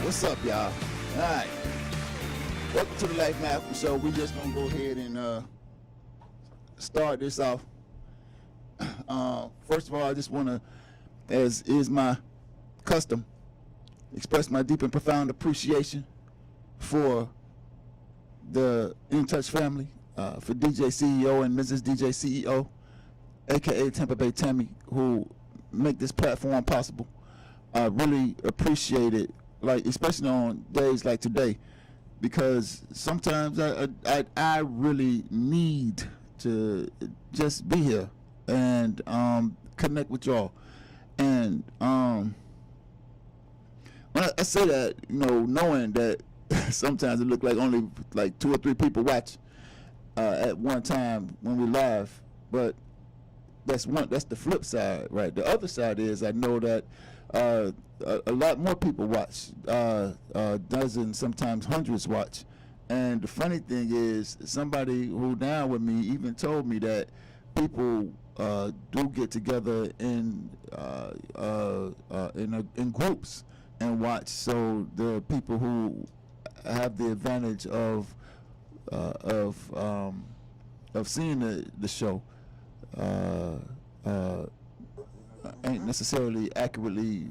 What's up, y'all? All right. Welcome to the Life Malcolm Show. We just gonna go ahead and start this off. First of all, I just wanna, as is my custom, express my deep and profound appreciation for the In Touch family, for DJ CEO and Mrs. DJ CEO, aka Tampa Bay Tammy, who make this platform possible. I really appreciate it, like especially on days like today, because sometimes I really need to just be here and connect with y'all. And when I say that, knowing that sometimes it look like only like 2 or 3 people watch at one time when we live, but that's the flip side, right? The other side is I know that a lot more people watch, dozens, sometimes hundreds watch. And the funny thing is, somebody who down with me even told me that people do get together in groups and watch. So the people who have the advantage of seeing the show ain't necessarily accurately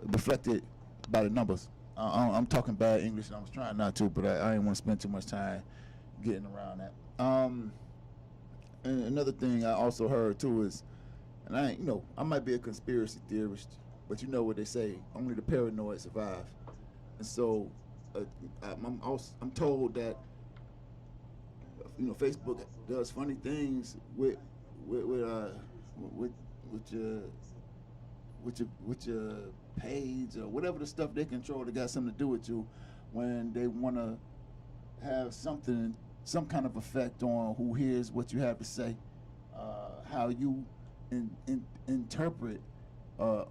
reflected by the numbers. I'm talking bad English, and I was trying not to, but I didn't want to spend too much time getting around that. And another thing I also heard too is, and I might be a conspiracy theorist, but you know what they say: only the paranoid survive. And so, I'm told that Facebook does funny things with your page or whatever the stuff they control that got something to do with you, when they want to have some kind of effect on who hears what you have to say, how you interpret,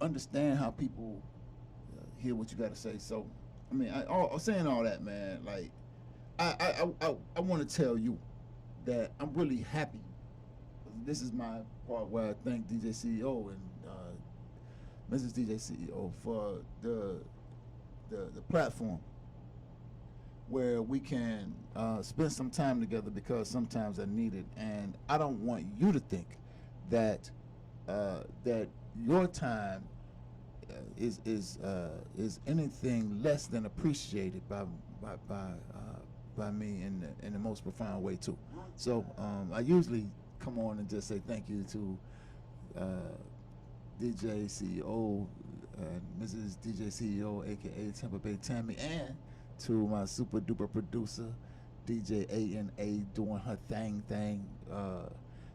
understand how people hear what you got to say. So, I mean, saying all that, man, like, I want to tell you that I'm really happy. This is my part where I thank DJ CEO and Mrs. DJ CEO for the platform where we can spend some time together, because sometimes I need it, and I don't want you to think that that your time is anything less than appreciated by me in the most profound way too. So I usually come on and just say thank you to DJ CEO and Mrs. DJ CEO, aka Tampa Bay Tammy, and to my super duper producer DJ ANA, doing her thing,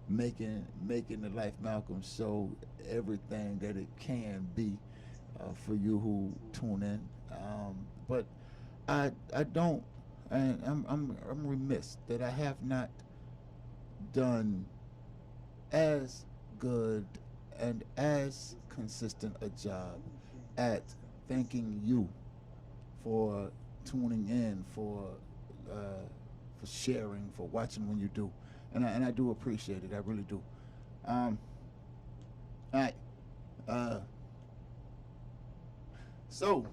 making the Life Malcolm Show everything that it can be for you who tune in. But I don't, and I'm remiss that I have not done as good and as consistent a job at thanking you for tuning in, for sharing, for watching when you do, and I do appreciate it. I really do. All right. So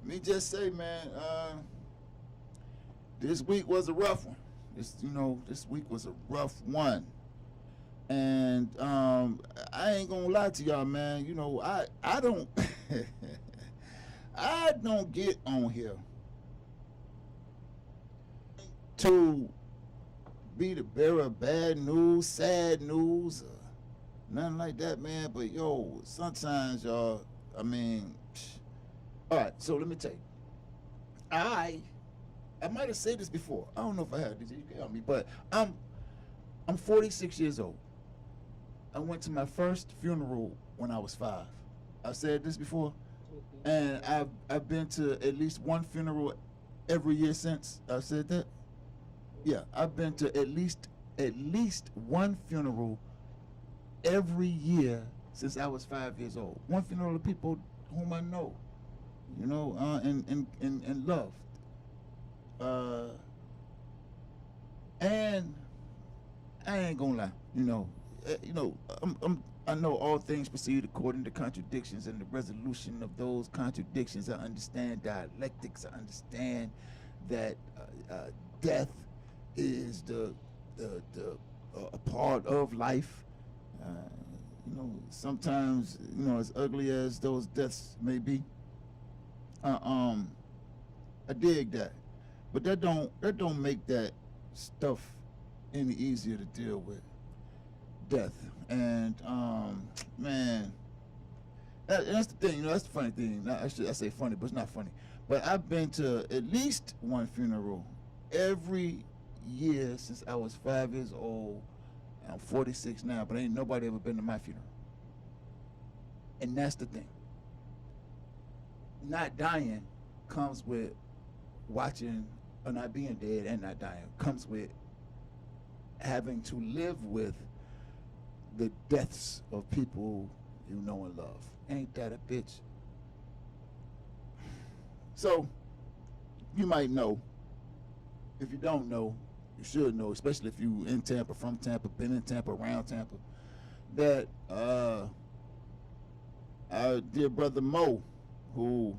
let me just say, man, this week was a rough one. This week was a rough one. And I ain't gonna lie to y'all, man. I don't I don't get on here to be the bearer of bad news, sad news, nothing like that, man. But sometimes y'all, I mean, all right. So let me tell you, I might have said this before. I don't know if I have. You can help me, but I'm 46 years old. I went to my first funeral when I was 5. I've said this before, and I've been to at least one funeral every year since. I've said that. Yeah, I've been to at least one funeral every year since I was 5 years old. One funeral of people whom I know, and love. And I ain't gonna lie, I know all things proceed according to contradictions and the resolution of those contradictions. I understand dialectics. I understand that death is a part of life. Uh, sometimes, as ugly as those deaths may be, uh, um, I dig that, but that don't make that stuff any easier to deal with. Death and man, that's the thing. That's the funny thing. I say funny, but it's not funny. But I've been to at least one funeral every year since I was 5 years old. I'm 46 now, but ain't nobody ever been to my funeral. And that's the thing. Not dying comes with watching, or not being dead and not dying, comes with having to live with the deaths of people you know and love. Ain't that a bitch? So, you might know. If you don't know, you should know, especially if you in Tampa, from Tampa, been in Tampa, around Tampa, that our dear brother Mo, who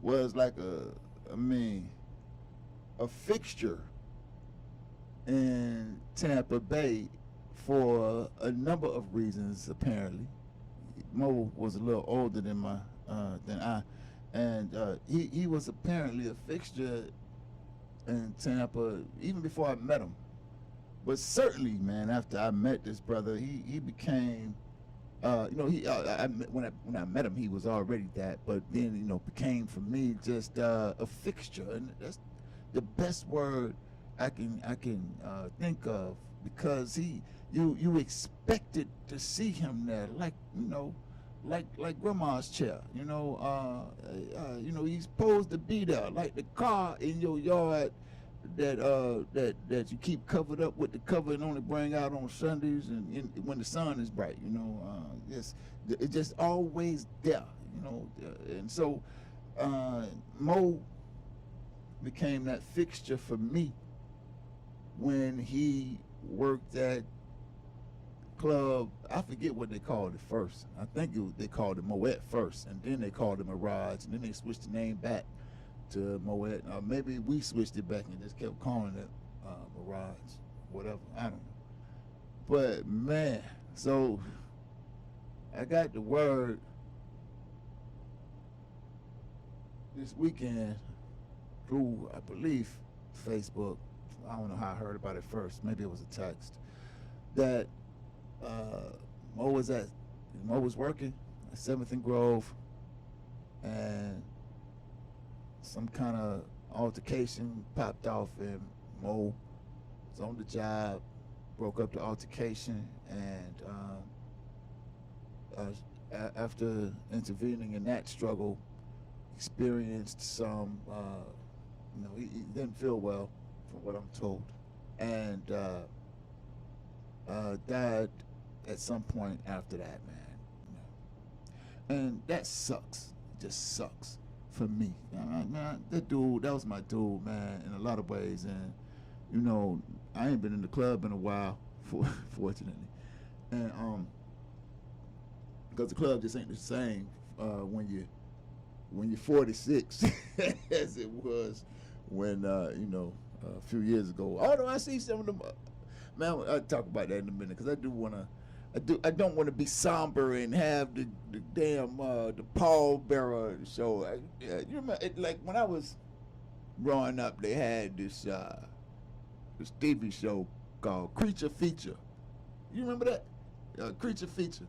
was like a fixture in Tampa Bay for a number of reasons. Apparently, Mo was a little older than I, and he was apparently a fixture in Tampa even before I met him. But certainly, man, after I met this brother, he became, when I met him, he was already that, but then became for me just a fixture, and that's the best word I can think of, because you expected to see him there, like grandma's chair, he's supposed to be there, like the car in your yard that you keep covered up with the cover and only bring out on Sundays and when the sun is bright, it's just always there, and so Mo became that fixture for me when he worked at club. I forget what they called it first. I think they called it Moet first, and then they called it Mirage, and then they switched the name back to Moet. Maybe we switched it back and just kept calling it Mirage, whatever. I don't know. But man, so I got the word this weekend through, I believe, Facebook. I don't know how I heard about it first. Maybe it was a text that Mo was working at 7th and Grove, and some kind of altercation popped off, and Mo was on the job, broke up the altercation, and after intervening in that struggle, experienced some, he didn't feel well, from what I'm told, and died at some point after that, man. And that sucks. It just sucks for me. Man, that was my dude, man, in a lot of ways. And I ain't been in the club in a while, fortunately, and because the club just ain't the same when you're 46 as it was when a few years ago. Although I see some of them, man, I'll talk about that in a minute, because I don't want to be somber and have the damn the Paul Bearer show. You remember, like when I was growing up, they had this TV show called Creature Feature. You remember that? Creature Feature,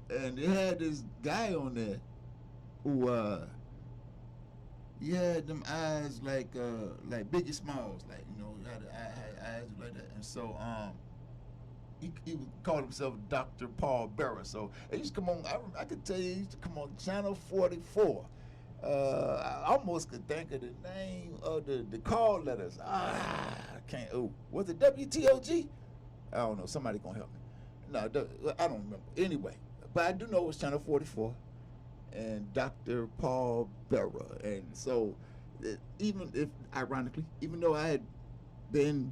and they had this guy on there who he had them eyes like Biggie Smalls, like had eyes like that, and so he would call himself Dr. Paul Bearer. So he used to come on. I could tell you, he used to come on Channel 44. I almost could think of the name of the call letters. I can't. Oh, was it WTOG? I don't know. Somebody gonna help me. No, I don't remember. Anyway, but I do know it was Channel 44 and Dr. Paul Bearer. And so, even if, ironically, even though I had been,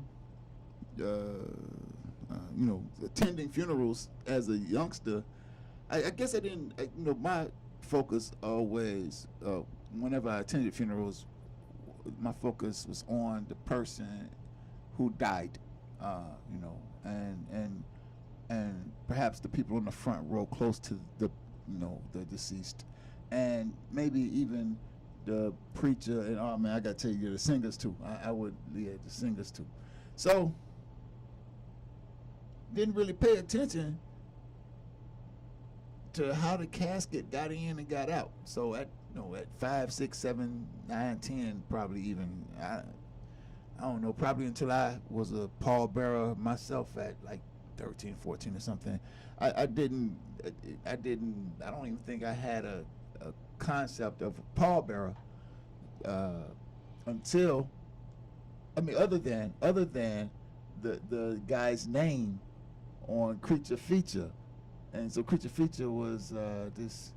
attending funerals as a youngster, I guess I didn't. My focus always, whenever I attended funerals, my focus was on the person who died. You know, and perhaps the people in the front row close to the deceased, and maybe even the preacher. And oh man, I gotta tell you, the singers too. I would, yeah, the singers too. So didn't really pay attention to how the casket got in and got out. So at 5, 6, 7, 9, 10, probably even I don't know, probably until I was a pallbearer myself at like 13, 14 or something. I don't even think I had a concept of a pallbearer until, other than the guy's name on Creature Feature. And so Creature Feature was this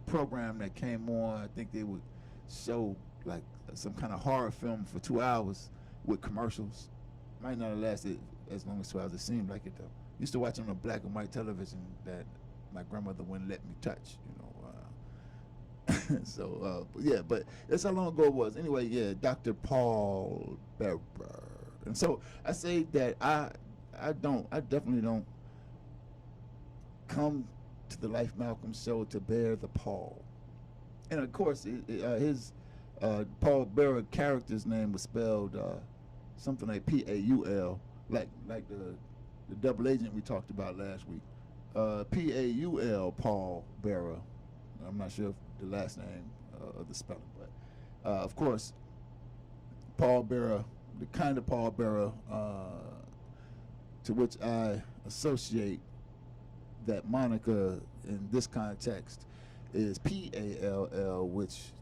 program that came on. I think they would show like some kind of horror film for 2 hours with commercials. Might not have lasted as long as 2 hours. It seemed like it though. Used to watch on a black and white television that my grandmother wouldn't let me touch. So yeah, but that's how long ago it was. Anyway, yeah, Dr. Paul Bearer. And so I say that I definitely don't come to the Life Malcolm show to bear the pall. And of course, his Paul Bearer character's name was spelled something like Paul, like the double agent we talked about last week. Paul, Paul Bearer. I'm not sure if the last name of the spelling, but of course, Paul Bearer, the kind of Paul Bearer to which I associate that moniker in this context is Pall, which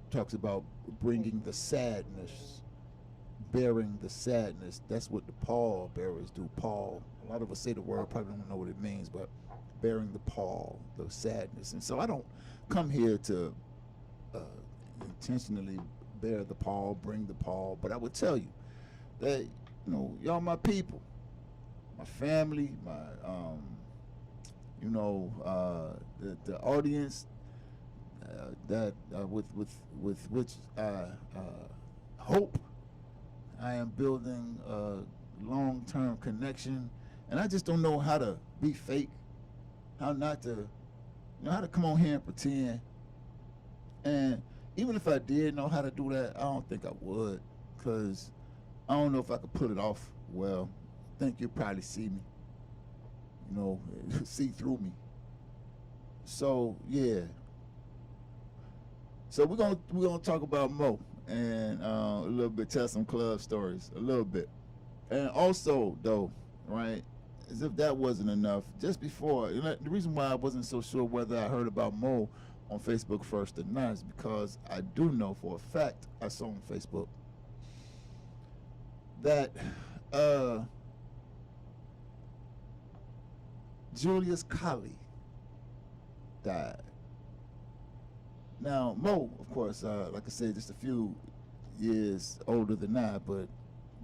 talks about bringing the sadness, bearing the sadness. That's what the pall bearers do. Pall. A lot of us say the word, probably don't know what it means, but bearing the pall, the sadness. And so I don't come here to intentionally bear the pall, bring the pall, but I would tell you that y'all my people, my family, my the audience that with which I hope I am building a long-term connection, and I just don't know how to be fake, how not to, how to come on here and pretend. And even if I did know how to do that, I don't think I would, because I don't know if I could pull it off well. I think you'll probably see me, see through me. So yeah. So we're gonna talk about Mo and a little bit, tell some club stories a little bit, and also though, right, as if that wasn't enough, just before, the reason why I wasn't so sure whether I heard about Mo on Facebook first or not is because I do know for a fact, I saw on Facebook that Julius Colley died. Now, Mo, of course, like I said, just a few years older than I, but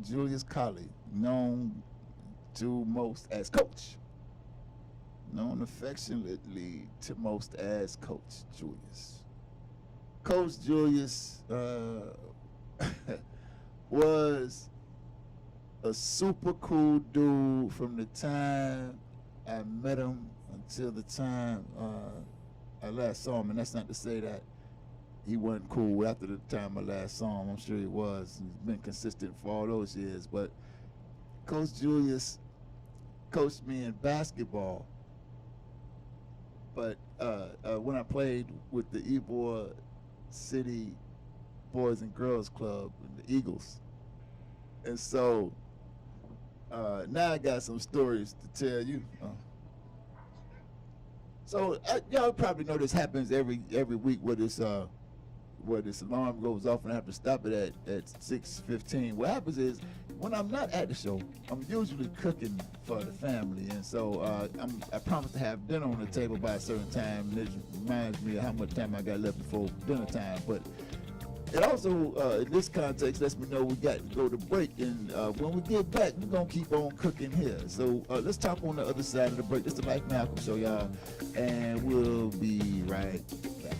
Julius Colley, known to most as Coach, known affectionately to most as Coach Julius. Coach Julius was a super cool dude from the time I met him until the time I last saw him. And that's not to say that he wasn't cool after the time I last saw him. I'm sure he was. He's been consistent for all those years. But Coach Julius coached me in basketball. But when I played with the Ybor City Boys and Girls Club, the Eagles. And so now I got some stories to tell you. So y'all probably know this happens every week where this alarm goes off and I have to stop it at 6:15. What happens is when I'm not at the show, I'm usually cooking for the family, and so I promise to have dinner on the table by a certain time. And it reminds me of how much time I got left before dinner time. But It also, in this context, lets me know we got to go to break, and when we get back, we're gonna keep on cooking here. So let's talk on the other side of the break. This is the Mike Malcolm Show, y'all, and we'll be right back.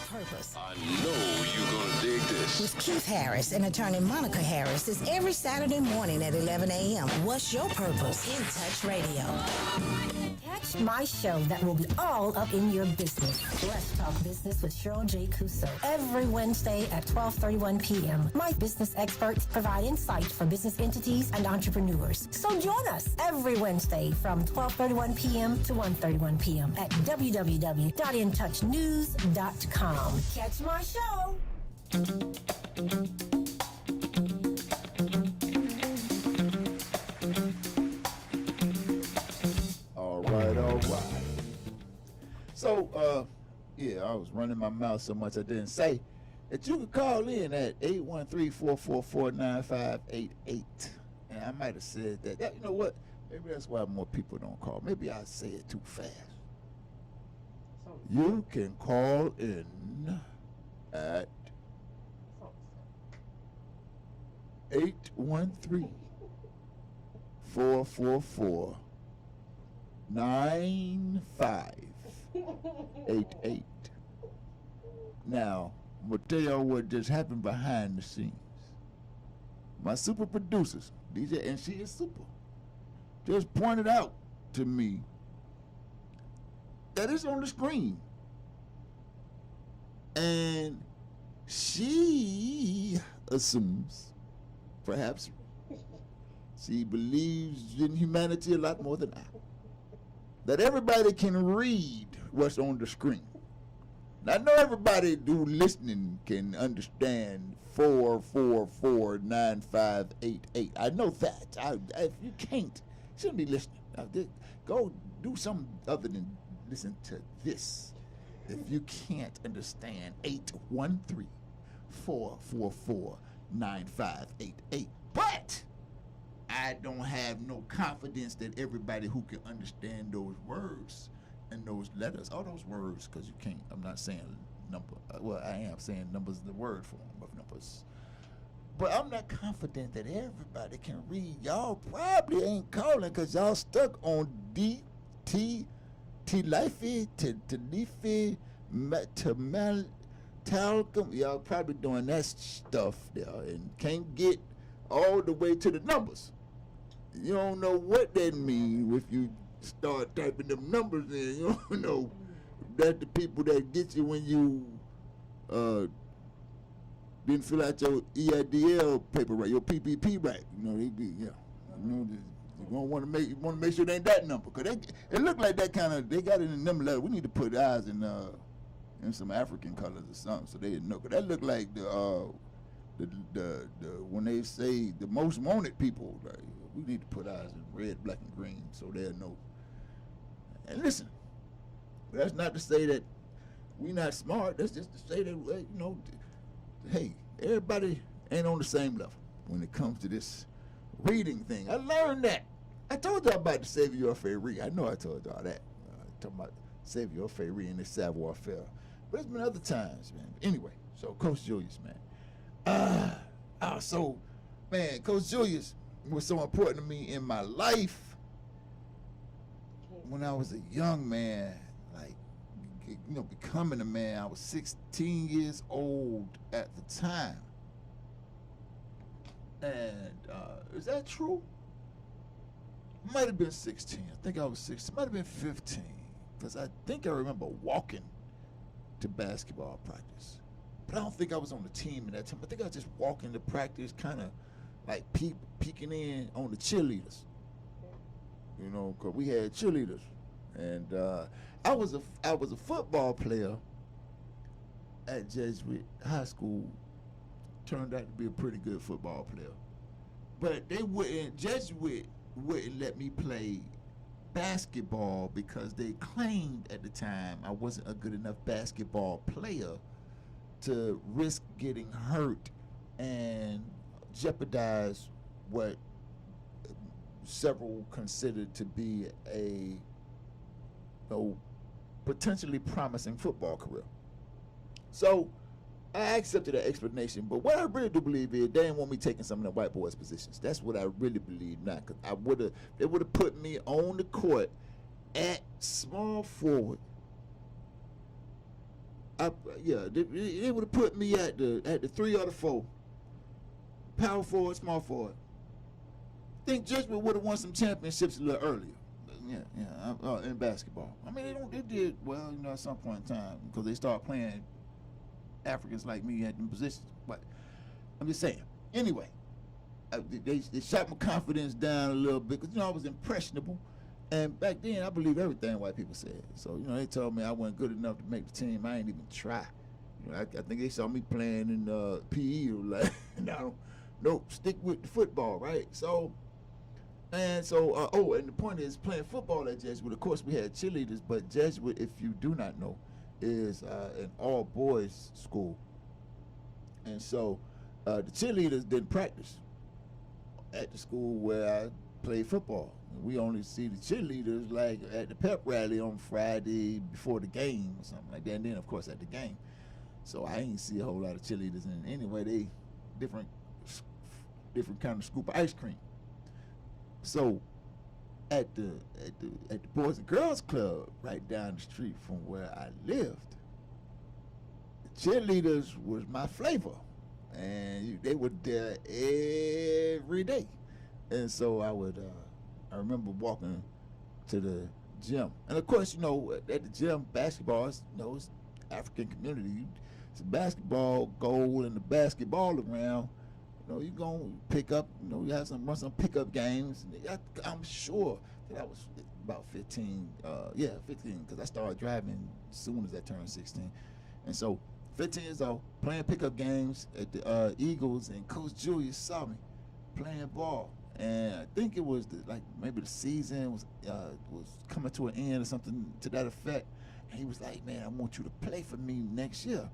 Purpose. I know you're gonna dig this. With Keith Harris and attorney Monica Harris is every Saturday morning at 11 a.m. What's your purpose? In Touch Radio. Catch my show that will be all up in your business. Let's Talk Business with Cheryl J. Cuso. Every Wednesday at 12:31 p.m. My business experts provide insight for business entities and entrepreneurs. So join us every Wednesday from 12:31 p.m. to 1:31 p.m. at www.intouchnews.com. Catch my show. All right. So, yeah, I was running my mouth so much I didn't say that you could call in at 813-444-9588. And I might have said that. You know what? Maybe that's why more people don't call. Maybe I say it too fast. You can call in at 813-444-9588. Now, I'm going to tell y'all what just happened behind the scenes. My super producers, DJ, and she is super, just pointed out to me that it's on the screen. And she assumes, perhaps, she believes in humanity a lot more than I, that everybody can read what's on the screen. Now, I know everybody who listening can understand 444-9588. I know that. If you can't, you shouldn't be listening. Go do something other than listen to this. If you can't understand 813-444-9588. But I don't have no confidence that everybody who can understand those words and those letters, all those words, because you can't, I'm not saying number, well, I am saying numbers in the word form of numbers. But I'm not confident that everybody can read. Y'all probably ain't calling because y'all stuck on T-Lifey, T-Leafy, Talcum. Y'all probably doing that stuff there and can't get all the way to the numbers. You don't know what that means if you start typing them numbers in. You don't know that the people that get you when you didn't fill out your EIDL paper right, your PPP right. You know, they be, yeah. You know, you want to make sure it ain't that number, cause it look like that kind of, they got it in number letter. We need to put eyes in some African colors or something so they didn't know. Cause that look like the when they say the most wanted people, like, we need to put eyes in red, black, and green so they'll know. And listen, that's not to say that we not smart. That's just to say that, you know, hey, everybody ain't on the same level when it comes to this reading thing. I learned that. I told y'all about the savoir-faire. I know I told y'all that. Talking about savoir-faire and the savoir-faire. But it's been other times, man. Anyway, so Coach Julius, man. Coach Julius was so important to me in my life when I was a young man, like, you know, becoming a man. I was 16 years old at the time. And is that true? Might have been 16. I think I was 16. Might have been 15. Because I think I remember walking to basketball practice. But I don't think I was on the team at that time. I think I was just walking to practice, kind of like peeking in on the cheerleaders. You know, because we had cheerleaders. And I was a football player at Jesuit High School. Turned out to be a pretty good football player. But Jesuit wouldn't let me play basketball because they claimed at the time I wasn't a good enough basketball player to risk getting hurt and jeopardize what several considered to be a potentially promising football career. So I accepted that explanation, but what I really do believe is they didn't want me taking some of the white boys' positions. That's what I really believe now, because they would have put me on the court at small forward. They would have put me at the 3 or the 4, power forward, small forward. I think Jesuit would have won some championships a little earlier. In basketball. I mean, they did well, at some point in time, because they started playing Africans like me at them positions. But I'm just saying. Anyway, they shot my confidence down a little bit, because I was impressionable. And back then, I believed everything white people said. So, they told me I wasn't good enough to make the team. I ain't even try. I think they saw me playing in PE. Like, no, stick with the football, right? And the point is, playing football at Jesuit, of course, we had cheerleaders, but Jesuit, if you do not know, is an all-boys school. And so the cheerleaders didn't practice at the school where I played football. We only see the cheerleaders like at the pep rally on Friday before the game or something like that, and then, of course, at the game. So I ain't see a whole lot of cheerleaders in it. Anyway, they different kind of scoop of ice cream. So, at the Boys and Girls Club right down the street from where I lived, the cheerleaders was my flavor, and they were there every day. And so I remember walking to the gym, and of course, at the gym, basketball is, it's African community. It's a basketball goal and the basketball around. You're going to pick up, you have run some pickup games. I'm sure that I was about 15, 15, because I started driving as soon as I turned 16. And so, 15 years old, playing pickup games at the Eagles, and Coach Julius saw me playing ball. And I think it was maybe the season was coming to an end or something to that effect. And he was like, "Man, I want you to play for me next year."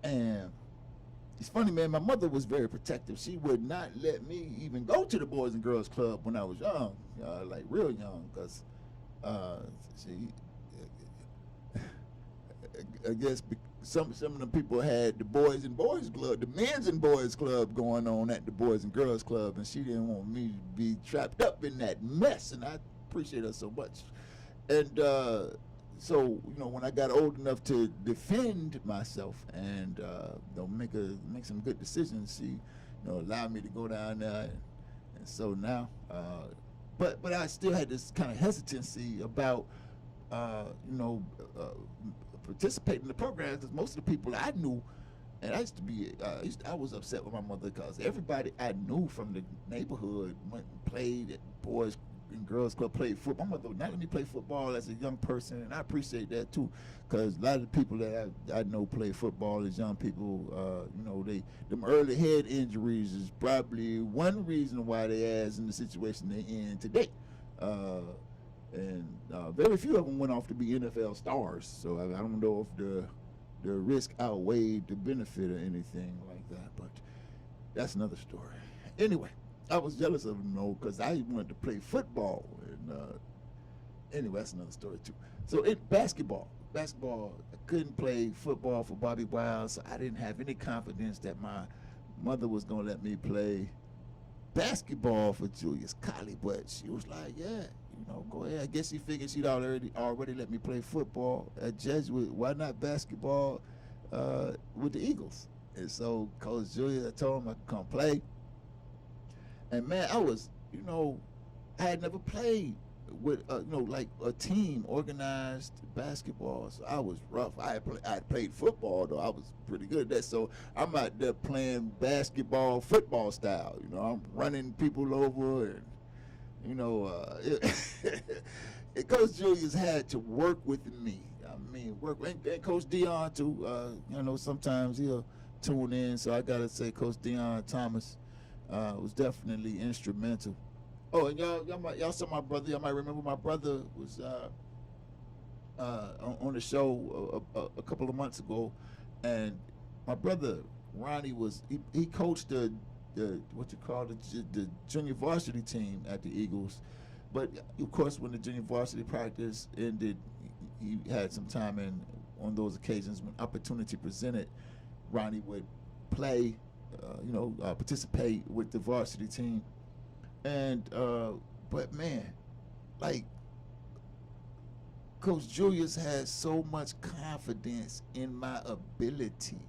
And it's funny, man, my mother was very protective. She would not let me even go to the Boys and Girls Club when I was young, like real young, because I guess some of the people had the Boys and Boys Club, the Men's and Boys Club going on at the Boys and Girls Club, and she didn't want me to be trapped up in that mess, and I appreciate her so much. And so, when I got old enough to defend myself and make some good decisions, she allowed me to go down there, and so now, but I still had this kind of hesitancy about participating in the program, because most of the people I knew, and I was upset with my mother because everybody I knew from the neighborhood went and played at Boys and Girls Club, played football. My mother would not let me play football as a young person, and I appreciate that too, because a lot of the people that I know play football as young people, them early head injuries is probably one reason why they ass in the situation they're in today. And very few of them went off to be NFL stars, so I don't know if the risk outweighed the benefit or anything like that, but that's another story. Anyway, I was jealous of them, because I wanted to play football, and anyway, that's another story too. So basketball, I couldn't play football for Bobby Wild, so I didn't have any confidence that my mother was gonna let me play basketball for Julius Colley, but she was like, "Yeah, go ahead." I guess she figured she'd already let me play football at Jesuit. Why not basketball with the Eagles? And so Coach Julius, I told him I could come play. And man, I was, I had never played with, like a team organized basketball. So I was rough. I had played football though. I was pretty good at that. So I'm out there playing basketball, football style. I'm running people over, and Coach Julius had to work with me. And Coach Dion too. Sometimes he'll tune in. So I gotta say, Coach Dion Thomas was definitely instrumental. Oh, and y'all saw my brother. Y'all might remember my brother was on the show a couple of months ago, and my brother Ronnie he coached the what you call the junior varsity team at the Eagles. But of course, when the junior varsity practice ended, he had some time, and on those occasions when opportunity presented, Ronnie would play, participate with the varsity team. And but man, like Coach Julius has so much confidence in my ability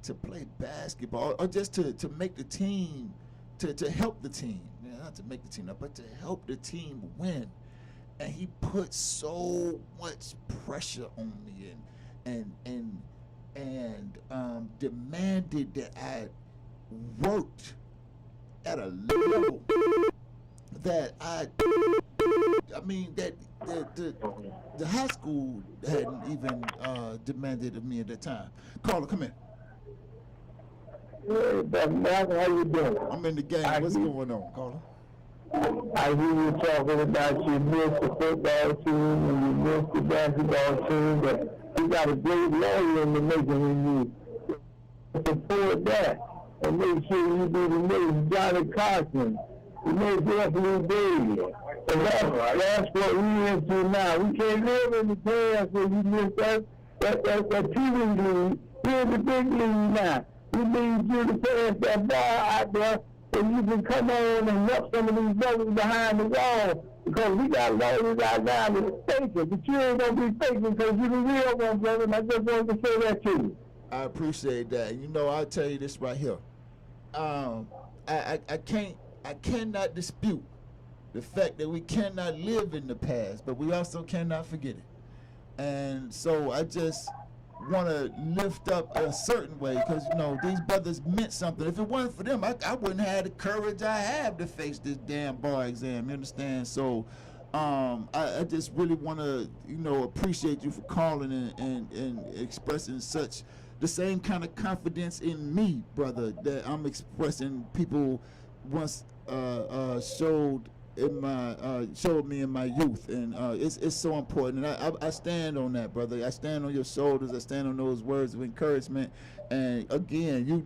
to play basketball, or just to make the team, to help the team. Not to make the team up, but to help the team win. And he put so much pressure on me and demanded that I worked at a level that the high school hadn't even demanded of me at that time. Caller, come in. Hey, Brother Malcolm, how you doing? I'm in the game. What's going on, caller? I hear you talking about you missed the football team and you missed the basketball team, but you got a great lawyer in the making and you support that and make sure you do the next Johnny Carson. You make Anthony Davis. And that's what we into now. We can't live in the past where you missed that TV league. We're in the big league now. We need you to pass that ball out there so you can come on and help some of these brothers behind the wall, because we got lawyers out now that are faking, but you ain't going to be faking because you're the real one, brother, and I just wanted to say that to you. I appreciate that. You know, I'll tell you this right here. I cannot dispute the fact that we cannot live in the past, but we also cannot forget it. And so I just want to lift up a certain way, because these brothers meant something. If it wasn't for them, I wouldn't have the courage I have to face this damn bar exam. You understand? So I just really want to appreciate you for calling and expressing such the same kind of confidence in me, brother, that I'm expressing. People once showed me in my youth, and it's so important. And I stand on that, brother. I stand on your shoulders. I stand on those words of encouragement. And again, you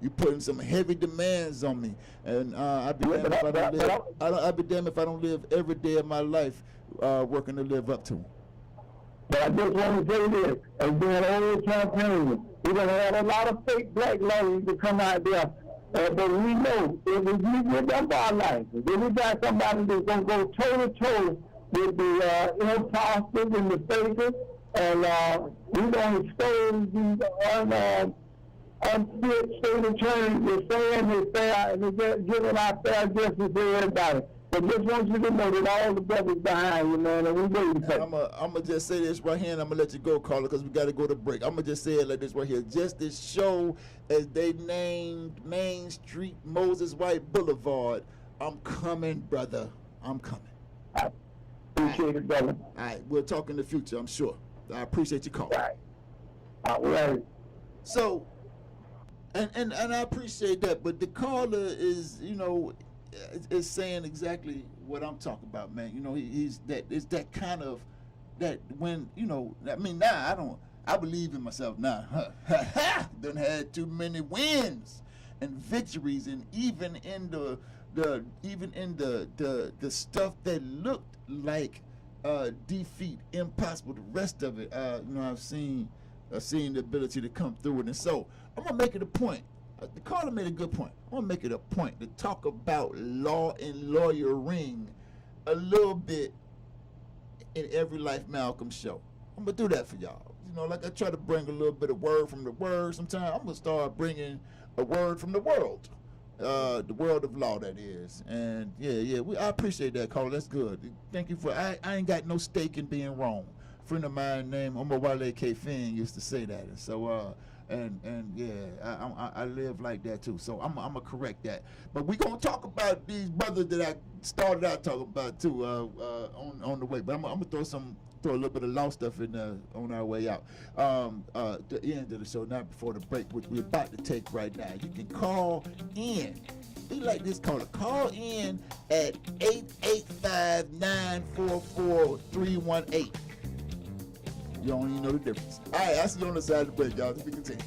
putting some heavy demands on me, and I'd be damned if I don't live. I'd be damned if I don't live every day of my life working to live up to them. But I just want to say this, and being an old campaign, we're going to have a lot of fake black ladies to come out there. But we know if we give them our license, if we got somebody that's going to go toe-to-toe with the imposters and the fakers, and we're going to expose these unfit state attorneys that saying they're fair and they're giving out fair justice to everybody. But just want you to know that all the brothers behind you, man, and we waiting for you. I'm going to just say this right here, and I'm going to let you go, caller, because we got to go to break. I'm going to just say it like this right here. Just as show as they named Main Street Moses White Boulevard, I'm coming, brother. I'm coming. I appreciate it, brother. All right. We'll talk in the future, I'm sure. I appreciate your call. All right. So, and I appreciate that, but the caller is, is saying exactly what I'm talking about, man. He's that. It's that kind of that when now I believe in myself now. Done had too many wins and victories, and even in the stuff that looked like defeat, impossible. The rest of it, I've seen the ability to come through it, and so I'm gonna make it a point. The caller made a good point. I'm gonna make it a point to talk about law and lawyering a little bit in every Life Malcolm show. I'm gonna do that for y'all. Like I try to bring a little bit of word from the word. Sometimes I'm gonna start bringing a word from the world of law, that is. And I appreciate that, caller. That's good. Thank you for. I ain't got no stake in being wrong. A friend of mine named Omawale K. Finn used to say that, and so. I live like that too. So I'm gonna correct that. But we gonna talk about these brothers that I started out talking about too on the way. But I'm gonna throw a little bit of law stuff in on our way out. The end of the show, not before the break, which we're about to take right now. You can call in. Be like this caller. Call in at 885-944-318. You don't even know the difference. All right, I'll see you on the side of the break, y'all. We continue.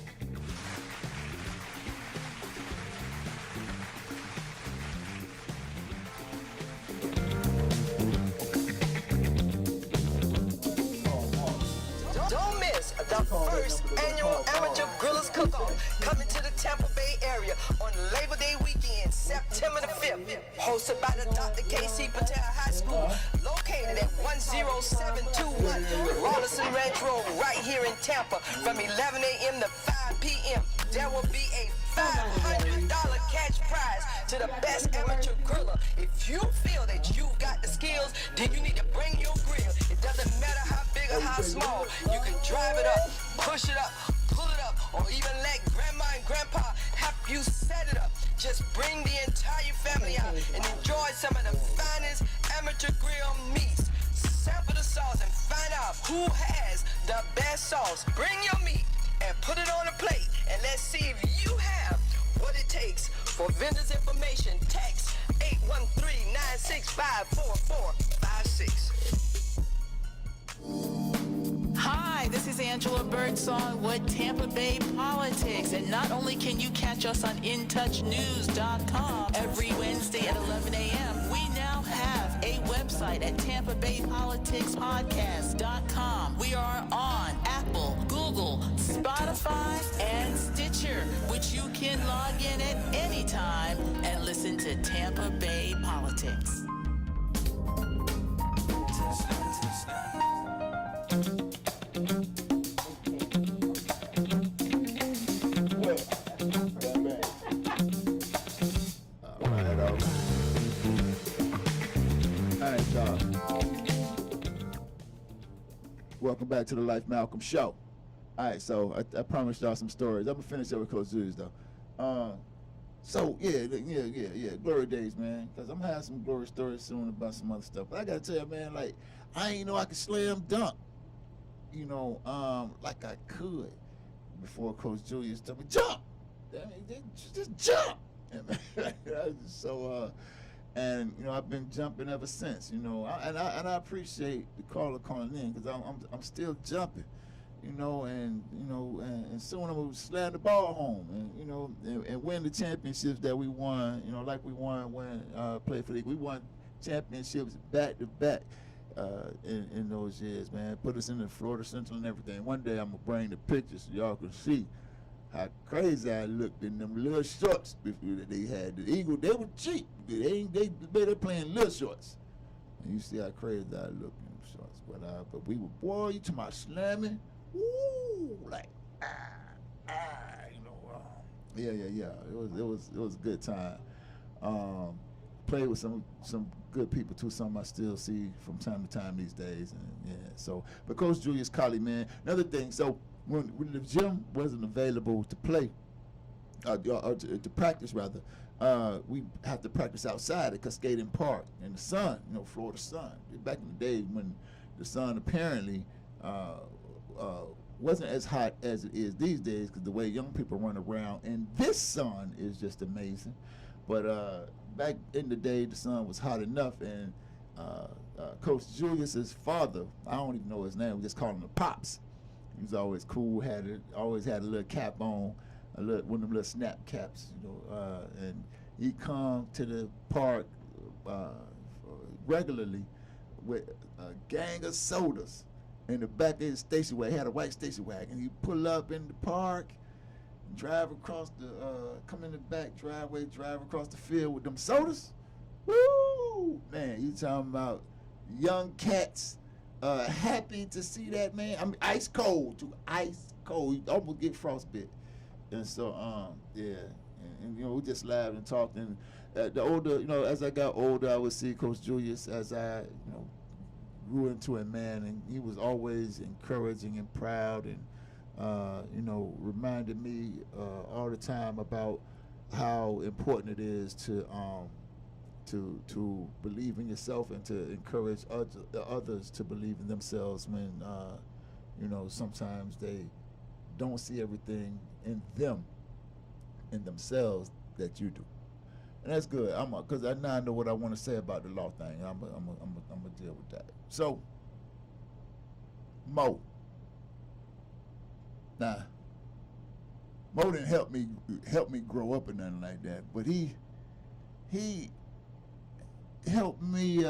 first annual Amateur Grillers Cook-Off coming to the Tampa Bay area on Labor Day weekend, September the 5th. Hosted by the Dr. K.C. Patel High School, located at 10721 Rawlinson Ranch Road, right here in Tampa, from 11 a.m. to 5 p.m. There will be a $500 cash prize to the best amateur griller. If you feel that you've got the skills, then you need to bring your grill. It doesn't matter how big or how small. You can drive it up, push it up, pull it up, or even let grandma and grandpa help you set it up. Just bring the entire family out and enjoy some of the finest amateur grill meats. Sample the sauce and find out who has the best sauce. Bring your meat and put it on a plate, and let's see if you have what it takes. For vendors information, text 813-965-4456. Hi, this is Angela Birdsong with Tampa Bay Politics. And not only can you catch us on InTouchNews.com every Wednesday at 11 a.m., we now have a website at TampaBayPoliticsPodcast.com. We are on Apple, Google, Spotify, and Stitcher, which you can log in at any time and listen to Tampa Bay Politics. Welcome back to the Life Malcolm Show. All right, so I promised y'all some stories. I'm gonna finish up with Coach Julius though. So yeah, glory days, man. Cause I'm gonna have some glory stories soon about some other stuff. But I gotta tell you, man, like I ain't know I could slam dunk, like I could before Coach Julius told me jump. I mean, just jump. So and I've been jumping ever since. And I appreciate the caller calling in because I'm still jumping. And soon I'm gonna slam the ball home, and win the championships that we won. Like we won when played for the league. We won championships back to back in those years, man. Put us in the Florida Central and everything. One day I'm gonna bring the pictures so y'all can see how crazy I looked in them little shorts that they had. The Eagles, they were cheap. They playing little shorts. And you see how crazy I looked in them shorts. But we were, boy, you talking about slamming? Woo, like yeah. It was a good time. Played with some good people too. Some I still see from time to time these days. And yeah, so but Coach Julius Colley, man. Another thing, so when the gym wasn't available to play, or to practice rather, we have to practice outside at Cascading Park in the sun, Florida sun. Back in the days when the sun apparently wasn't as hot as it is these days, because the way young people run around in this sun is just amazing. But back in the day, the sun was hot enough, and Coach Julius's father, I don't even know his name, we just call him the Pops. He was always cool, always had a little cap on, one of them little snap caps, and he come to the park regularly with a gang of sodas in the back of his station wagon. He had a white station wagon. He pull up in the park, drive across come in the back driveway, drive across the field with them sodas. Woo! Man, you talking about young cats happy to see that, man. I mean, ice cold, too. Ice cold. You almost get frostbite. And so, yeah. And we just laughed and talked. And the older, as I got older, I would see Coach Julius as I, grew into a man, and he was always encouraging and proud, and reminded me all the time about how important it is to believe in yourself and to encourage others to believe in themselves when sometimes they don't see everything in themselves that you do. And that's good. Because now I know what I want to say about the law thing. I'm gonna deal with that. So, Mo. Now, Mo didn't help me grow up or nothing like that, but he helped me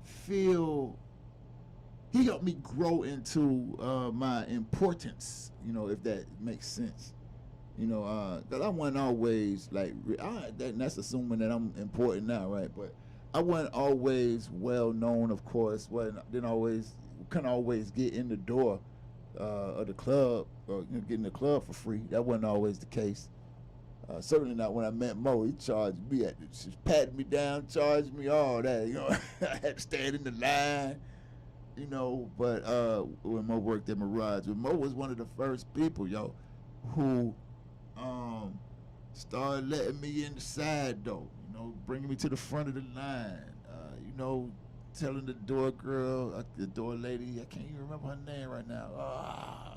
feel he helped me grow into my importance, you know, if that makes sense. You know, because I wasn't always like, that's assuming that I'm important now, right? But I wasn't always well known, of course. Couldn't always get in the door of the club or get in the club for free. That wasn't always the case. Certainly not when I met Mo. He charged me, just patted me down, charged me all that. You know, I had to stand in the line. You know, but when Mo worked at Mirage, Mo was one of the first people, yo, who started letting me in the side door, you know, bringing me to the front of the line, you know, telling the door girl, the door lady, I can't even remember her name right now.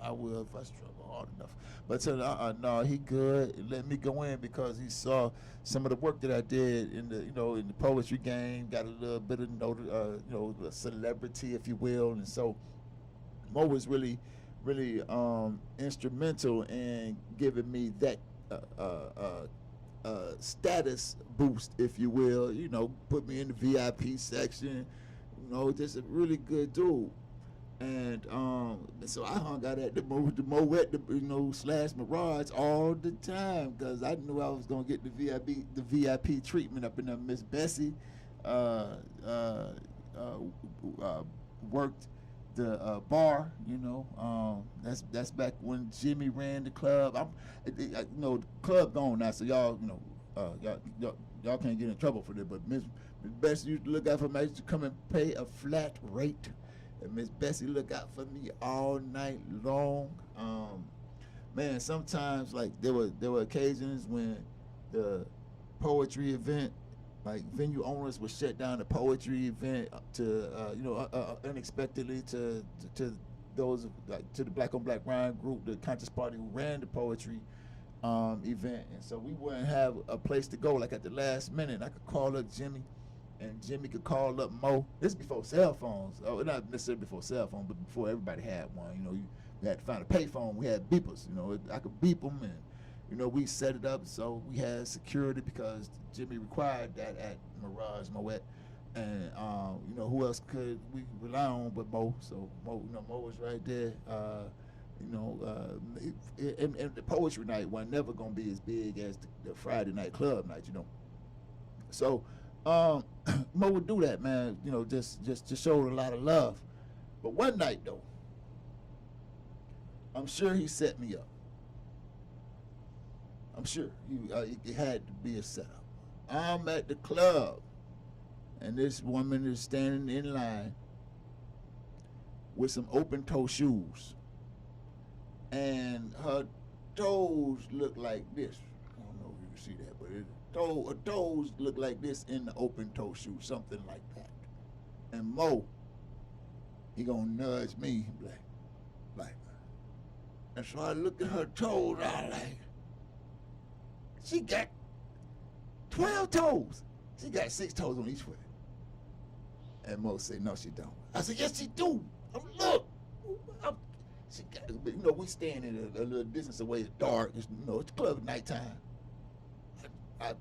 I will if I struggle hard enough. But telling her, no, he good. And let me go in because he saw some of the work that I did in the, you know, in the poetry game, got a little bit of, you know, a celebrity, if you will. And so Mo was really instrumental in giving me that status boost, if you will. You know, put me in the VIP section. You know, just a really good dude. And so I hung out at the Moet, you know, / Mirage all the time because I knew I was gonna get the VIP treatment up in there. Miss Bessie worked the bar, you know. That's back when Jimmy ran the club. You know, the club gone now, so y'all, you know, y'all can't get in trouble for this. But Miss Bessie used to look out for me. I used to come and pay a flat rate, and Miss Bessie look out for me all night long. Man, sometimes like there were occasions when the poetry event, like venue owners would shut down the poetry event to you know, unexpectedly to those like to the Black on Black Rhyme group, the Conscious Party who ran the poetry event, and so we wouldn't have a place to go. Like at the last minute, I could call up Jimmy, and Jimmy could call up Mo. This is before cell phones. Oh, not necessarily before cell phone, but before everybody had one. You know, you had to find a payphone. We had beepers. You know, I could beep them, and you know, we set it up so we had security because Jimmy required that at Mirage Moet. And you know, who else could we rely on but Mo? So Mo, you know, Mo was right there. You know, and the poetry night was never gonna be as big as the Friday night club night, you know. So Mo would do that, man. You know, just showed a lot of love. But one night though, I'm sure he set me up. I'm sure it had to be a setup. I'm at the club, and this woman is standing in line with some open-toe shoes, and her toes look like this. I don't know if you can see that, but her toes look like this in the open-toe shoe, something like that. And Mo, he gonna nudge me, like, and so I look at her toes, I like, she got 12 toes. She got 6 toes on each foot. And Mo said, no, she don't. I said, yes, she do. Look. She got, you know, we standing a little distance away. It's dark. It's, you know, it's the club at nighttime.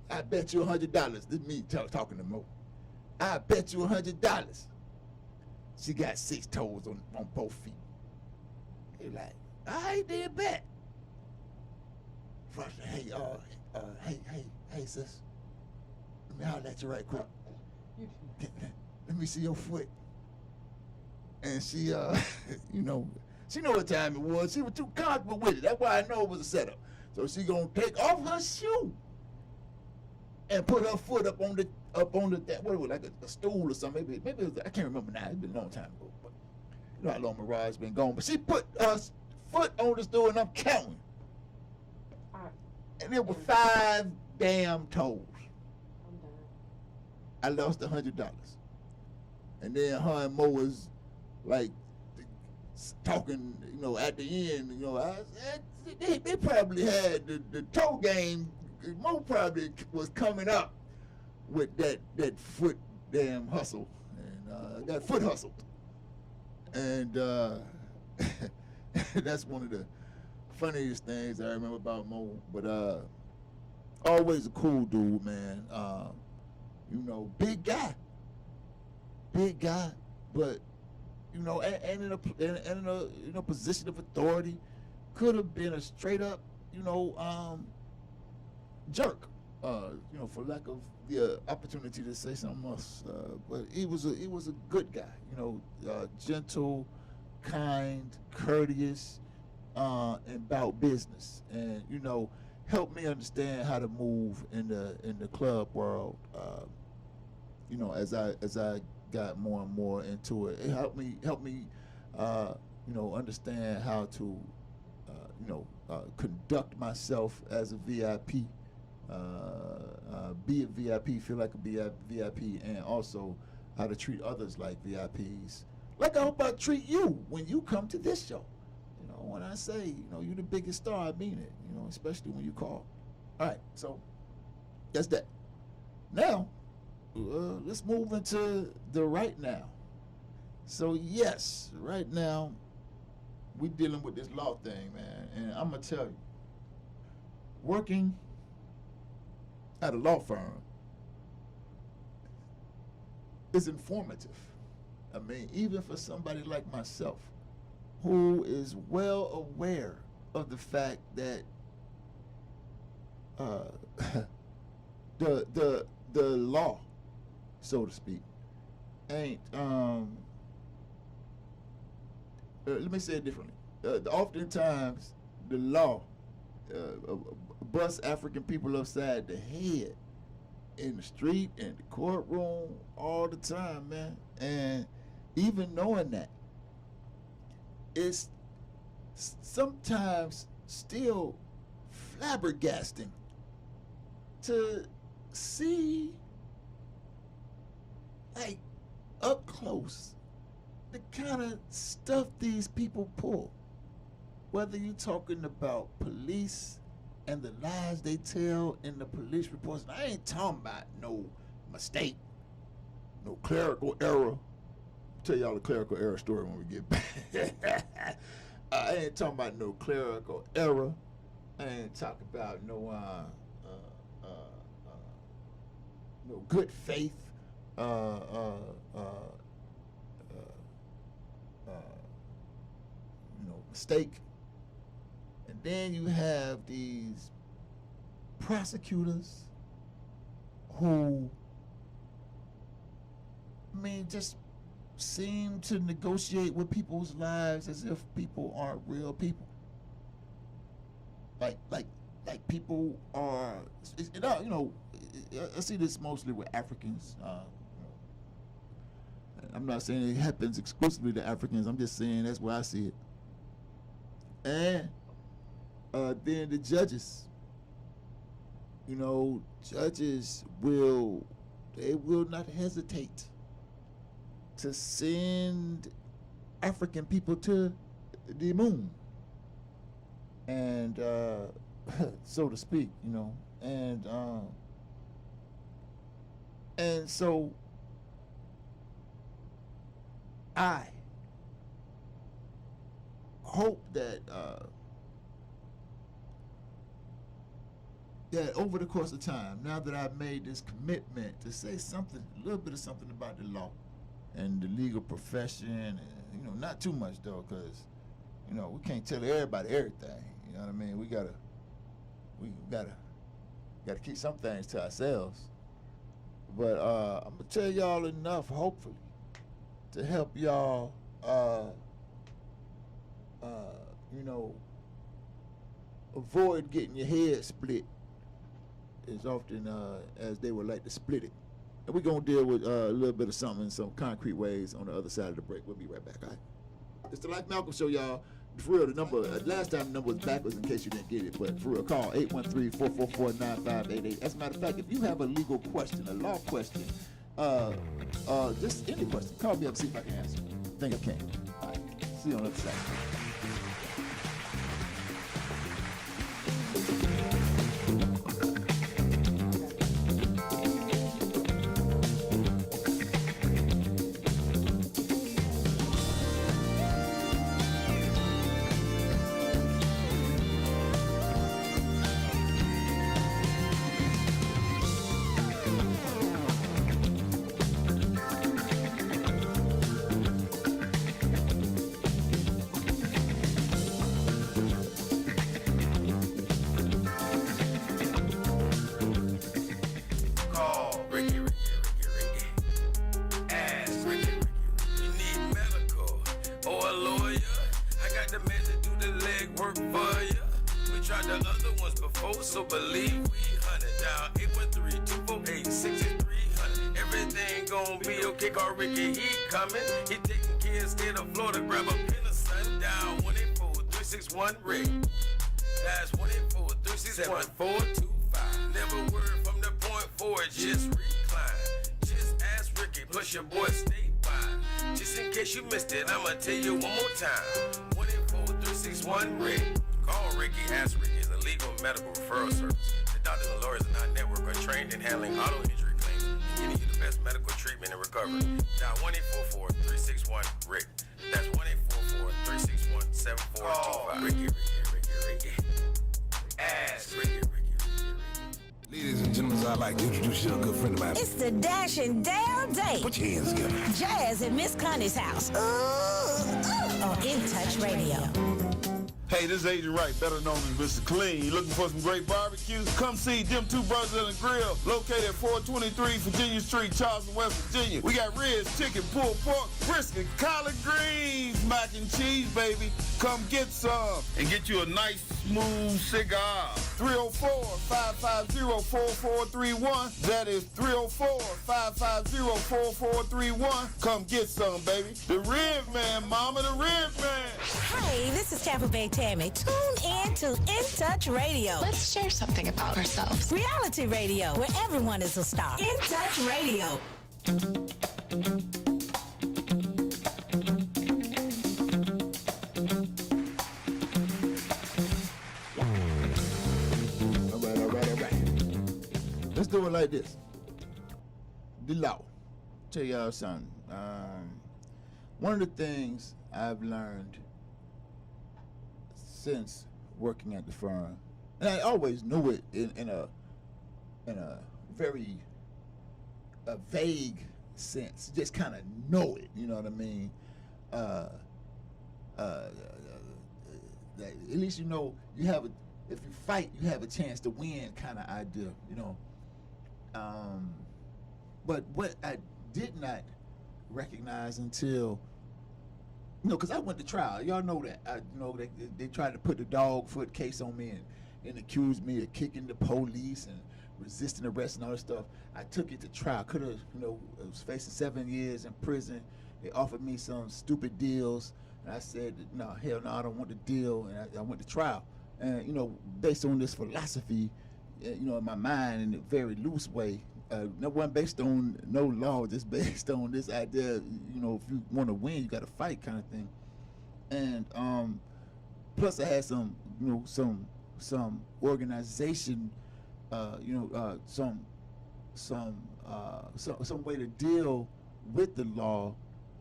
I bet you $100. This is me talking to Mo. I bet you $100. She got 6 toes on both feet. He like, I ain't bet. First, hey, hey, sis. Let me holler at you right quick. Let me see your foot. And she, you know, she know what time it was. She was too comfortable with it. That's why I know it was a setup. So she gonna take off her shoe and put her foot up on the that what it was, like a stool or something. Maybe it was, I can't remember now. It's been a long time ago. But you know how long Mirage been gone. But she put her foot on the stool, and I'm counting. And it was 5 damn toes. I lost $100. And then her and Mo was like talking, you know, at the end, you know, they probably had the toe game. Mo probably was coming up with that foot damn hustle, and that foot hustled. And that's one of the funniest things I remember about Mo. But always a cool dude, man. You know, big guy, but you know, and in a position of authority, could have been a straight up, you know, jerk, you know, for lack of the opportunity to say something else. But he was a good guy, you know, gentle, kind, courteous, and about business, and you know, helped me understand how to move in the club world. You know, as I got more and more into it, it helped me, you know, understand how to, you know, conduct myself as a VIP, be a VIP, feel like a VIP, and also how to treat others like VIPs. Like I hope I treat you when you come to this show. You know, when I say, you know, you're the biggest star, I mean it. You know, especially when you call. All right, so that's that. Now, let's move into the right now. So yes, right now, we're dealing with this law thing, man. And I'm gonna tell you, working at a law firm is informative. I mean, even for somebody like myself, who is well aware of the fact that the law, so to speak, ain't let me say it differently. Oftentimes, the law busts African people upside the head in the street, in the courtroom, all the time, man. And even knowing that, it's sometimes still flabbergasting to see, like, up close, the kind of stuff these people pull. Whether you're talking about police and the lies they tell in the police reports. I ain't talking about no mistake, no clerical error. I'll tell y'all the clerical error story when we get back. I ain't talking about no clerical error. I ain't talking about no no good faith, you know, mistake. And then you have these prosecutors who, I mean, just seem to negotiate with people's lives as if people aren't real people. Like people are, you know, I see this mostly with Africans. I'm not saying it happens exclusively to Africans. I'm just saying that's where I see it. And then the judges, you know, judges will not hesitate to send African people to the moon, and so to speak, you know, and so I hope that that over the course of time, now that I've made this commitment to say something, a little bit of something about the law and the legal profession, and, you know, not too much though, because, you know, we can't tell everybody everything. You know what I mean? We gotta keep some things to ourselves. But I'm gonna tell y'all enough, hopefully, to help y'all, you know, avoid getting your head split as often as they would like to split it. And we're going to deal with a little bit of something in some concrete ways on the other side of the break. We'll be right back, all right? It's the Life Malcolm Show, y'all. For real, the number, last time the number was backwards in case you didn't get it. But for real, call 813-444-9588. As a matter of fact, if you have a legal question, a law question, just any question, call me up and see if I can answer. I think I can. All right. See you on the other side. so believe we 100. Dial 813-248-6300. Everything gon' be okay, call Ricky, he coming. He taking kids state of Florida, grab a pen of sun. Dial 184-361-RICK. That's 184-361-425. Never word from the point forward, just recline. Just ask Ricky, plus your boy statewide. Just in case you missed it, I'ma tell you one more time. 184-361-RICK. Call Ricky, ask Ricky is a legal medical referral service. The doctors and lawyers in our network are trained in handling auto injury claims and getting you the best medical treatment and recovery. Dial 1-844-361-RICK. That's 1-844-361-7425. Ricky. Ask Ricky. Ladies and gentlemen, I'd like to introduce you to a good friend of mine. It's the Dash and Dale Day. Put your hands together. Jazz at Miss Connie's house. On In Touch Radio. Hey, this is Agent Wright, better known as Mr. Clean. You looking for some great barbecue? Come see them two brothers in the grill, located at 423 Virginia Street, Charleston, West Virginia. We got ribs, chicken, pulled pork, brisket, collard greens, mac and cheese, baby. Come get some and get you a nice, smooth cigar. 304-550-4431. That is 304-550-4431. Come get some, baby. The Rib Man, mama, the Rib Man. Hey, this is Tampa Bay Tammy. Tune in to In Touch Radio. Let's share something about ourselves. Reality radio, where everyone is a star. In Touch Radio. All right. Let's do it like this. The law. Tell y'all something. One of the things I've learned since working at the firm, and I always knew it in a very vague sense, just kind of know it, you know what I mean? That at least you know you have a, if you fight, you have a chance to win kind of idea, you know. But what I did not recognize until, you know, because I went to trial. Y'all know that. They tried to put the dog foot case on me and accused me of kicking the police and resisting arrest and all that stuff. I took it to trial. Could have, I was facing 7 years in prison. They offered me some stupid deals. And I said, no, hell no, I don't want the deal. And I went to trial. And, based on this philosophy, in my mind, in a very loose way, no one based on no law, just based on this idea, if you want to win, you got to fight kind of thing. And plus I had some organization, some way to deal with the law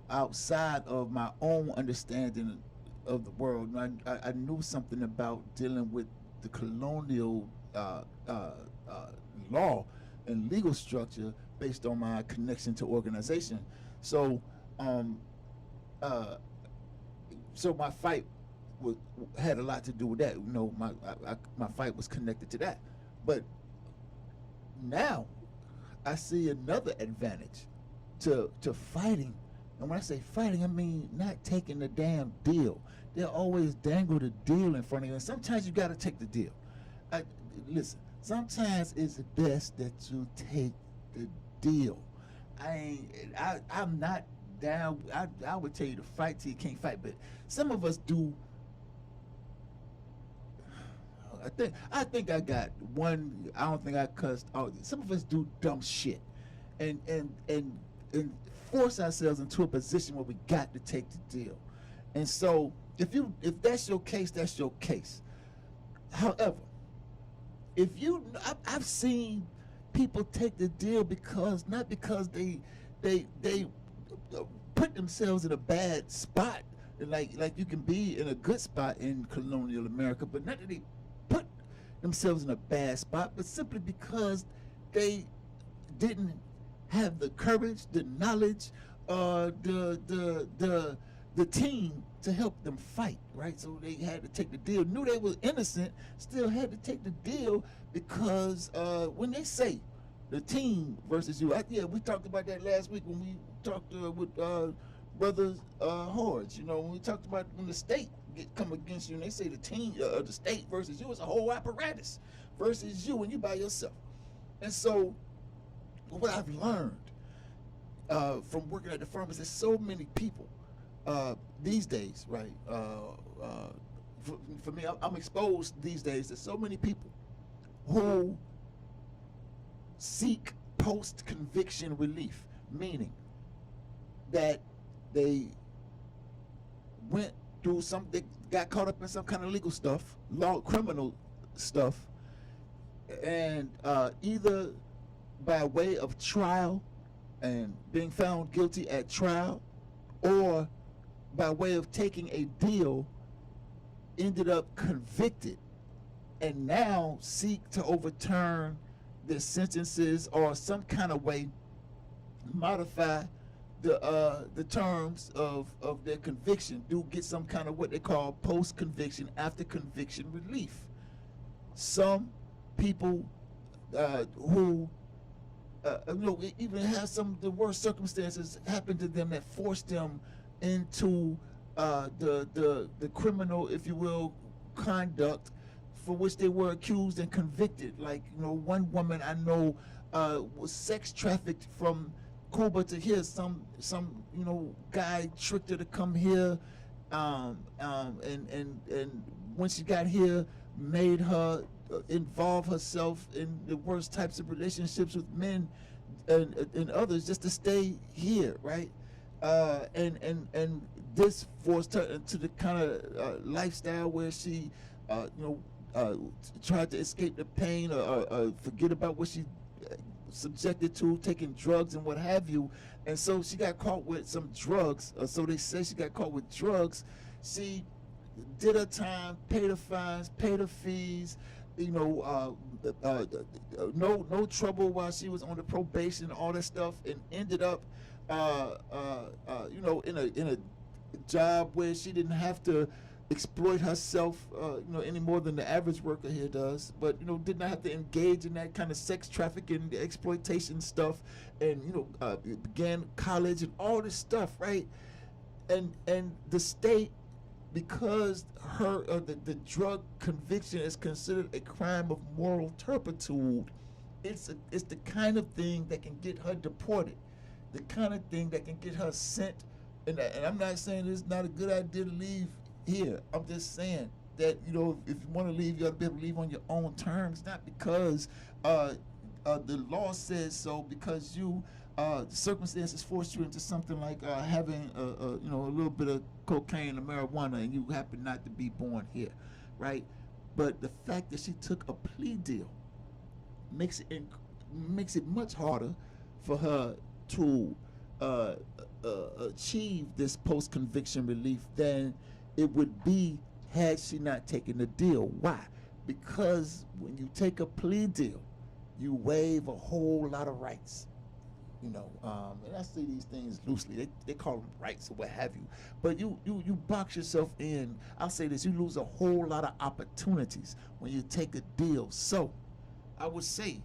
outside of my own understanding of the world. And I knew something about dealing with the colonial law and legal structure based on my connection to organization. So my fight had a lot to do with that. My fight was connected to that. But now I see another advantage to fighting. And when I say fighting, I mean not taking the damn deal. They'll always dangle the deal in front of you, and sometimes you got to take the deal. Listen, sometimes it's best that you take the deal. I'm not down. I would tell you to fight till you can't fight, but some of us do. I think I got one. I don't think I cussed. Some of us do dumb shit, and force ourselves into a position where we got to take the deal. And so if that's your case, that's your case. However, I've seen people take the deal not because they put themselves in a bad spot, like you can be in a good spot in colonial America, but not that they put themselves in a bad spot, but simply because they didn't have the courage, the knowledge, the team to help them fight, right? So they had to take the deal. Knew they were innocent, still had to take the deal because when they say the team versus you, we talked about that last week when we talked with brothers Hordes. When we talked about when the state come against you and they say the team, the state versus you, it's a whole apparatus. versus you when you by yourself. And so what I've learned from working at the firm is there's so many people these days, right? For me, I'm exposed these days to so many people who seek post-conviction relief, meaning that they went through they got caught up in some kind of legal stuff, criminal stuff, and either by way of trial and being found guilty at trial, or by way of taking a deal, ended up convicted, and now seek to overturn their sentences or some kind of way modify the terms of their conviction, do get some kind of what they call post-conviction, after conviction relief. Some people who even have some of the worst circumstances happen to them that force them into the criminal, if you will, conduct for which they were accused and convicted. Like, one woman I know was sex trafficked from Cuba to here. Some guy tricked her to come here, and when she got here, made her involve herself in the worst types of relationships with men and others just to stay here, right? And this forced her into the kind of lifestyle where she, tried to escape the pain or forget about what she subjected to, taking drugs and what have you. And so she got caught with some drugs, or so they say she got caught with drugs. She did her time, paid her fines, paid her fees, no trouble while she was on the probation, all that stuff, and ended up in a job where she didn't have to exploit herself any more than the average worker here does, but did not have to engage in that kind of sex trafficking, exploitation stuff, and began college and all this stuff, right? And the state, because the drug conviction is considered a crime of moral turpitude, it's the kind of thing that can get her deported, the kind of thing that can get her sent. And I'm not saying it's not a good idea to leave here. I'm just saying that if you want to leave, you ought to be able to leave on your own terms, not because the law says so, because the circumstances forced you into something like having a little bit of cocaine or marijuana, and you happen not to be born here, right? But the fact that she took a plea deal makes it much harder for her to achieve this post-conviction relief than it would be had she not taken the deal. Why? Because when you take a plea deal, you waive a whole lot of rights. And I say these things loosely. They call them rights or what have you. But you box yourself in. I'll say this: you lose a whole lot of opportunities when you take a deal. So, I would say,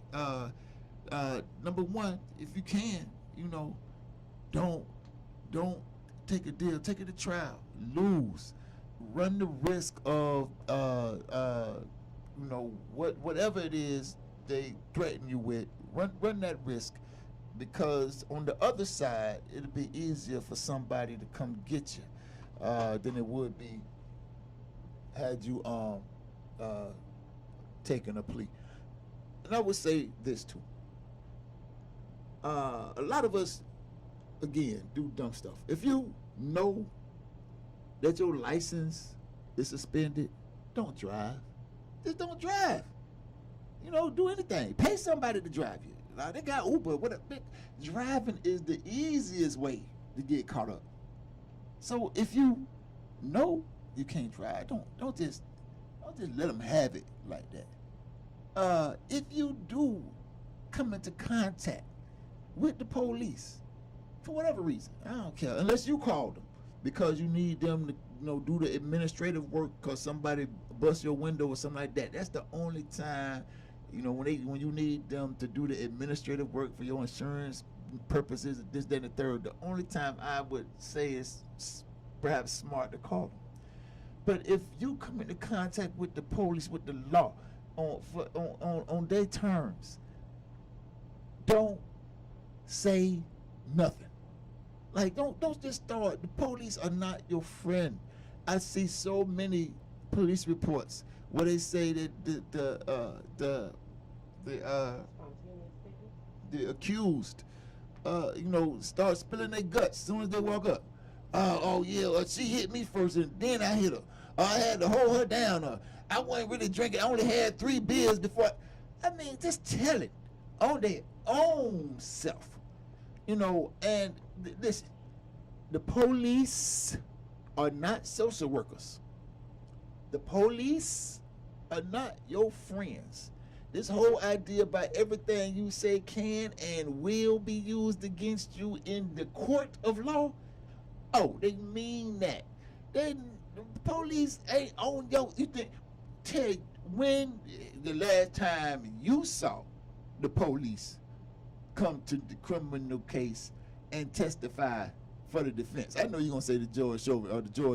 number one, if you can, don't take a deal. Take it to trial. Lose. Run the risk of whatever it is they threaten you with. Run that risk, because on the other side it'll be easier for somebody to come get you than it would be had you taken a plea. And I would say this too. A lot of us, again, do dumb stuff. If you know that your license is suspended, don't drive. Just don't drive. Do anything. Pay somebody to drive you. Now, they got Uber. Driving is the easiest way to get caught up. So if you know you can't drive, don't just let them have it like that. If you do come into contact with the police for whatever reason, I don't care, unless you call them because you need them to do the administrative work because somebody bust your window or something like that. That's the only time, when you need them to do the administrative work for your insurance purposes, this, that, and the third. The only time I would say is perhaps smart to call them. But if you come into contact with the police, with the law, on their terms. Don't say nothing. Like don't just start. The police are not your friend. I see so many police reports where they say that the accused, start spilling their guts as soon as they walk up. She hit me first and then I hit her. I had to hold her down. I wasn't really drinking. I only had 3 beers before. Just tell it on their own self. And listen, the police are not social workers. The police are not your friends. This whole idea about everything you say can and will be used against you in the court of law, they mean that. The police ain't on you think, Ted, when the last time you saw the police come to the criminal case and testify for the defense? I know you're gonna say the George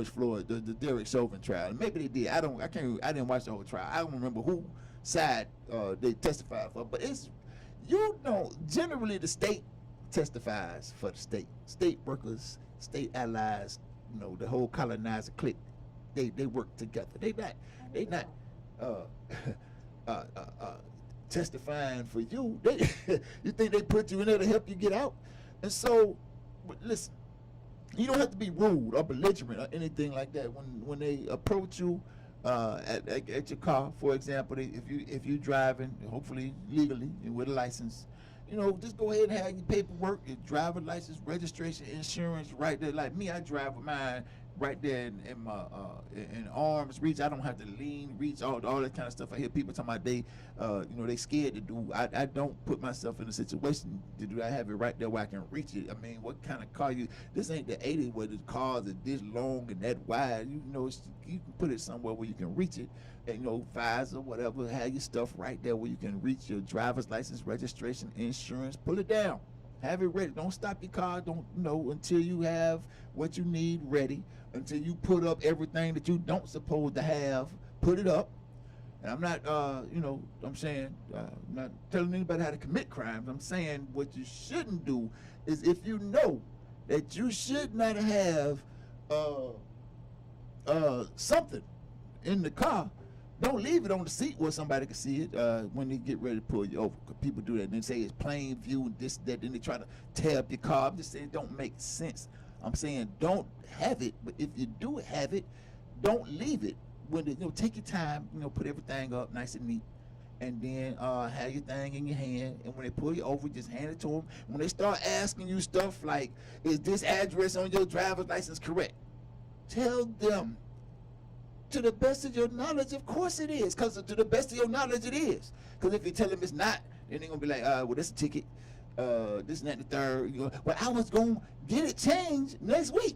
Floyd, the Derek Chauvin trial. Maybe they did. I didn't watch the whole trial. I don't remember who side they testified for. But it's generally the state testifies for the state workers, state allies. The whole colonizer clique. They work together. They not testifying for you. You think they put you in there to help you get out? And so, listen. You don't have to be rude or belligerent or anything like that when they approach you at your car. For example, if you're driving, hopefully legally and with a license, just go ahead and have your paperwork, your driver license, registration, insurance right there. Like me, I drive with mine right there in my in arm's reach. I don't have to lean, reach, all that kind of stuff. I hear people talking about they scared to do. I don't put myself in a situation to do. I have it right there where I can reach it. What kind of car this ain't the 80s where the cars are this long and that wide. You can put it somewhere where you can reach it. And Pfizer, whatever, have your stuff right there where you can reach your driver's license, registration, insurance. Pull it down. Have it ready. Don't stop your car. Don't until you have what you need ready. Until you put up everything that you don't supposed to have. Put it up. And I'm not, I'm saying, I'm not telling anybody how to commit crimes. I'm saying what you shouldn't do is if you know that you should not have something in the car, don't leave it on the seat where somebody can see it when they get ready to pull you over. People do that and they say it's plain view and this, that, then they try to tear up your car. I'm just saying it don't make sense. I'm saying don't have it, but if you do have it, don't leave it. Take your time, put everything up nice and neat, and then have your thing in your hand. And when they pull you over, just hand it to them. When they start asking you stuff like, "Is this address on your driver's license correct?" Tell them, to the best of your knowledge, of course it is. Because to the best of your knowledge, it is. Because if you tell them it's not, then they're gonna be like, "Well, that's a ticket. This and that and the third." You go, "Well, I was gonna get it changed next week."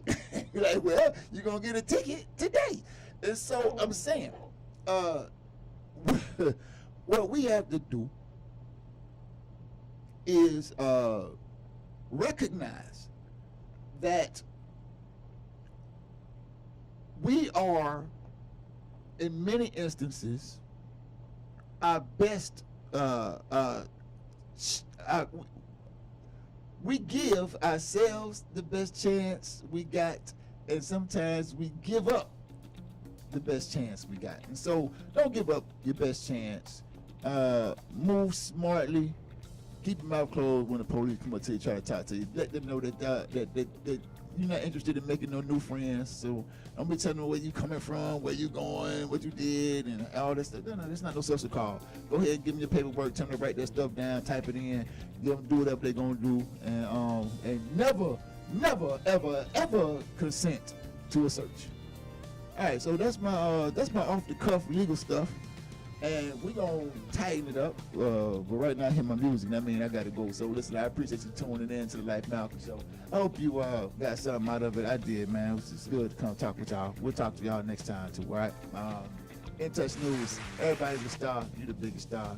You're like, "Well, you're gonna get a ticket today." And so I'm saying, what we have to do is recognize that we are, in many instances, our best. We give ourselves the best chance we got, and sometimes we give up the best chance we got. And so don't give up your best chance. Move smartly. Keep your mouth closed when the police come up to you, try to talk to you. Let them know that you're not interested in making no new friends. So don't be telling them where you coming from, where you going, what you did, and all that stuff. No, it's not no social call. Go ahead and give them your paperwork. Tell them to write that stuff down, type it in, give them do whatever they're gonna do, and never, ever consent to a search. All right, so that's my off the cuff legal stuff, and we're gonna tighten it up. But right now I hear my music, and I mean I gotta go. So listen, I appreciate you tuning in to the Life Malcolm Show. I hope you got something out of it. I did, man. It was just good to come talk with y'all. We'll talk to y'all next time too. All right. In Touch News. Everybody's a star. You the biggest star.